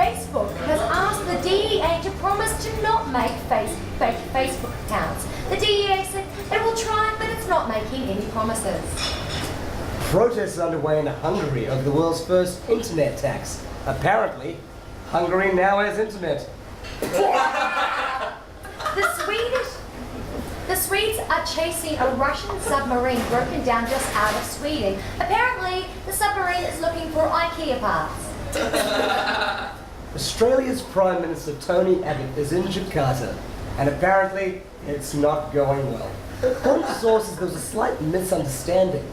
Facebook has asked the DEA to promise to not make fake Facebook accounts. The DEA said it will try, but it's not making any promises. Protests underway in Hungary over the world's first internet tax. Apparently, Hungary now has internet. The Swedes are chasing a Russian submarine broken down just out of Sweden. Apparently, the submarine is looking for IKEA parts. Australia's Prime Minister Tony Abbott is in Jakarta, and apparently it's not going well. According to sources, there was a slight misunderstanding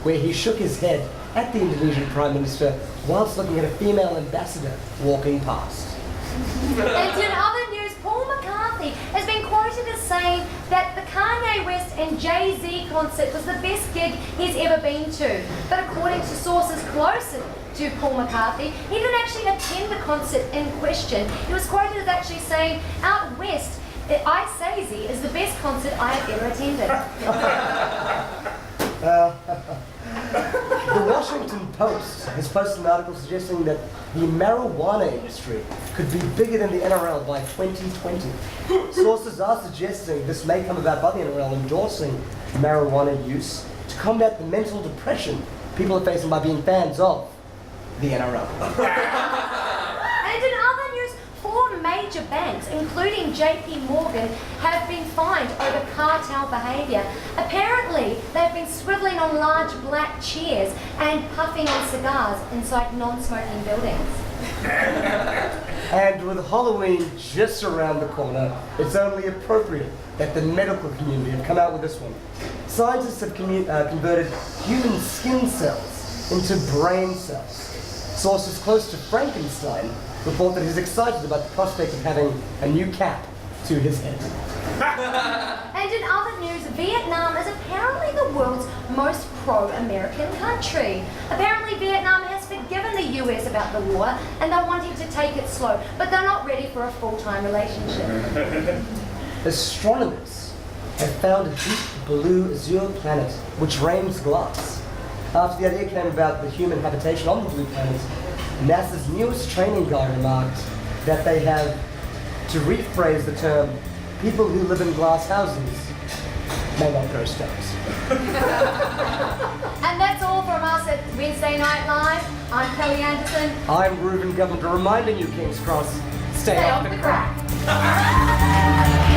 where he shook his head at the Indonesian Prime Minister whilst looking at a female ambassador walking past. And in other news, Paul McCartney has been quoted as saying that the Kanye West and Jay-Z concert was the best gig he's ever been to. But according to sources closer to Paul McCartney, he didn't actually attend the concert in question. He was quoted as actually saying, "Out west, Ice-Azy is the best concert I have ever attended." The Washington Post has posted an article suggesting that the marijuana industry could be bigger than the NRL by 2020. Sources are suggesting this may come about by the NRL endorsing marijuana use to combat the mental depression people are facing by being fans of the NRL. And in other news, 4 major banks, including JP Morgan, have been fined over cartel behaviour. Apparently, they've been swivelling on large black chairs and puffing on cigars inside non-smoking buildings. And with Halloween just around the corner, it's only appropriate that the medical community have come out with this one. Scientists have converted human skin cells into brain cells. Sources close to Frankenstein report that he's excited about the prospect of having a new cap to his head. And in other news, Vietnam is apparently the world's most pro-American country. Apparently Vietnam has forgiven the US about the war and they're wanting to take it slow, but they're not ready for a full-time relationship. Astronomers have found a deep blue azure planet which rains glass. After the idea came about the human habitation on the blue planet, NASA's newest training guide remarked that they have, to rephrase the term, people who live in glass houses may not throw stones. And that's all from us at Wednesday Night Live. I'm Kelly Anderson. I'm Ruven, Govender, reminding you, King's Cross, stay Stay off off the the crack. crack.